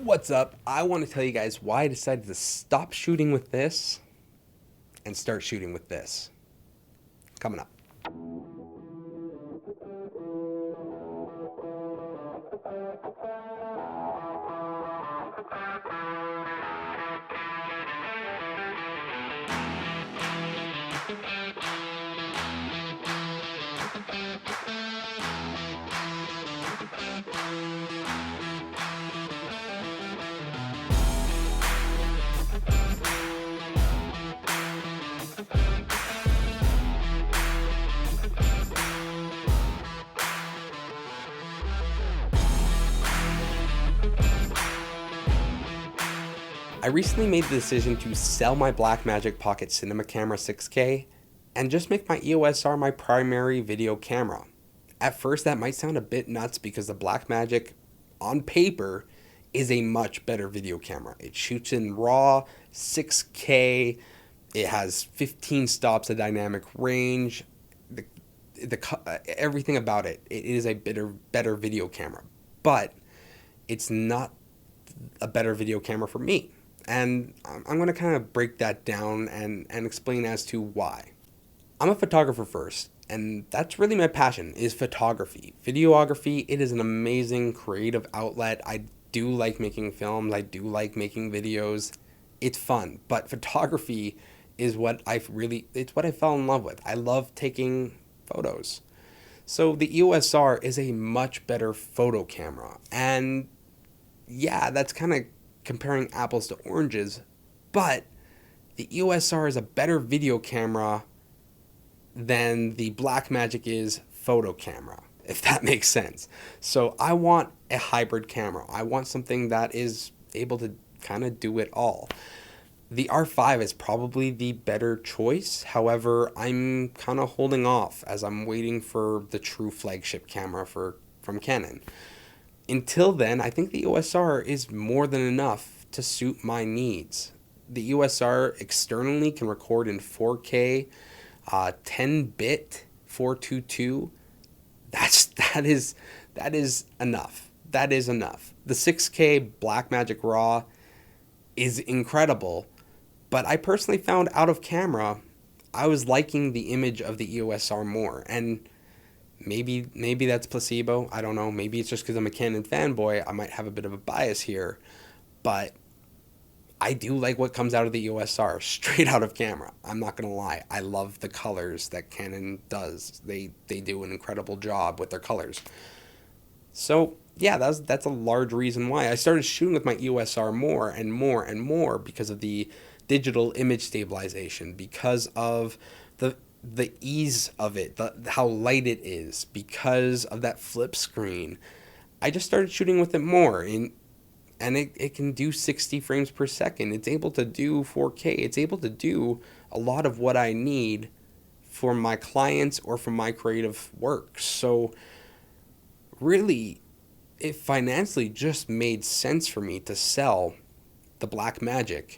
What's up? I want to tell you guys why I decided to stop shooting with this and start shooting with this. Coming up. I recently made the decision to sell my Blackmagic Pocket Cinema Camera 6K and just make my EOS R my primary video camera. At first that might sound a bit nuts because the Blackmagic on paper is a much better video camera. It shoots in RAW, 6K, it has 15 stops of dynamic range, everything about it. It is a better video camera, but it's not a better video camera for me. And I'm going to kind of break that down and explain as to why. I'm a photographer first, and that's really my passion, is photography. Videography, it is an amazing creative outlet. I do like making films. I do like making videos. It's fun, but photography is it's what I fell in love with. I love taking photos. So the EOS R is a much better photo camera. And yeah, that's kind of comparing apples to oranges, but the EOS R is a better video camera than the Blackmagic is photo camera, if that makes sense. So I want a hybrid camera. I want something that is able to kind of do it all. The R5 is probably the better choice. However, I'm kind of holding off as I'm waiting for the true flagship camera from Canon. Until then, I think the EOS R is more than enough to suit my needs. The EOS R externally can record in 4K, 10-bit 422. That is enough. That is enough. The 6K Blackmagic RAW is incredible, but I personally found out of camera, I was liking the image of the EOS R more. And maybe that's placebo. I don't know. Maybe it's just because I'm a Canon fanboy. I might have a bit of a bias here, but I do like what comes out of the EOS R straight out of camera. I'm not gonna lie. I love the colors that Canon does. They do an incredible job with their colors. So yeah, that's a large reason why I started shooting with my EOS R more and more and more, because of the digital image stabilization, because of the ease of it, how light it is, because of that flip screen. I just started shooting with it more, and it can do 60 frames per second. It's able to do 4K. It's able to do a lot of what I need for my clients or for my creative work. So really, it financially just made sense for me to sell the Blackmagic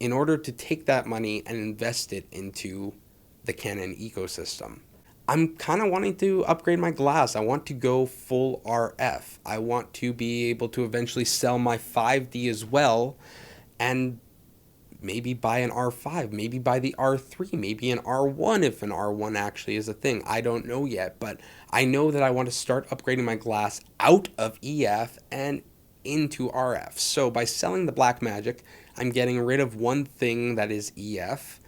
in order to take that money and invest it into the Canon ecosystem. I'm kind of wanting to upgrade my glass. I want to go full RF. I want to be able to eventually sell my 5D as well, and maybe buy an R5, maybe buy the R3, maybe an R1 if an R1 actually is a thing. I don't know yet, but I know that I want to start upgrading my glass out of EF and into RF. So by selling the Blackmagic, I'm getting rid of one thing that is EF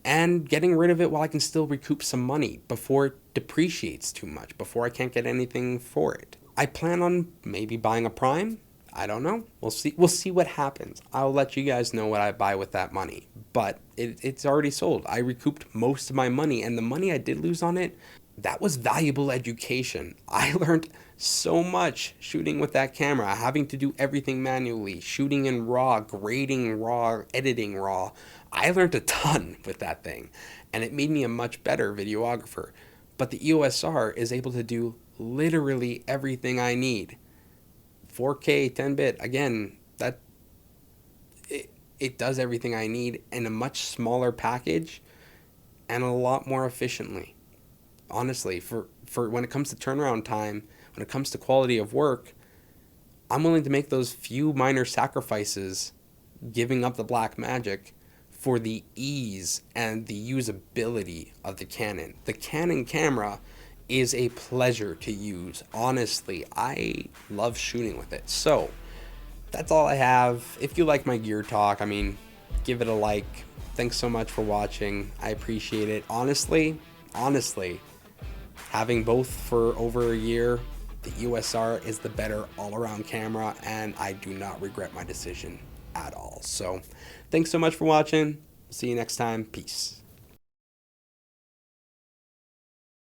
and getting rid of it while I can still recoup some money before it depreciates too much, before I can't get anything for it. I plan on maybe buying a Prime. I don't know. We'll see. We'll see what happens. I'll let you guys know what I buy with that money. But it's already sold. I recouped most of my money, and the money I did lose on it, that was valuable education. I learned so much shooting with that camera, having to do everything manually, shooting in RAW, grading RAW, editing RAW. I learned a ton with that thing, and it made me a much better videographer. But the EOS R is able to do literally everything I need. 4K, 10-bit, again, it does everything I need in a much smaller package and a lot more efficiently. Honestly, for when it comes to turnaround time, when it comes to quality of work, I'm willing to make those few minor sacrifices, giving up the black magic for the ease and the usability of the Canon. The Canon camera is a pleasure to use. Honestly, I love shooting with it. So, that's all I have. If you like my gear talk, I mean, give it a like. Thanks so much for watching. I appreciate it. Honestly, having both for over a year, the EOS R is the better all-around camera, and I do not regret my decision at all. So, thanks so much for watching. See you next time. Peace.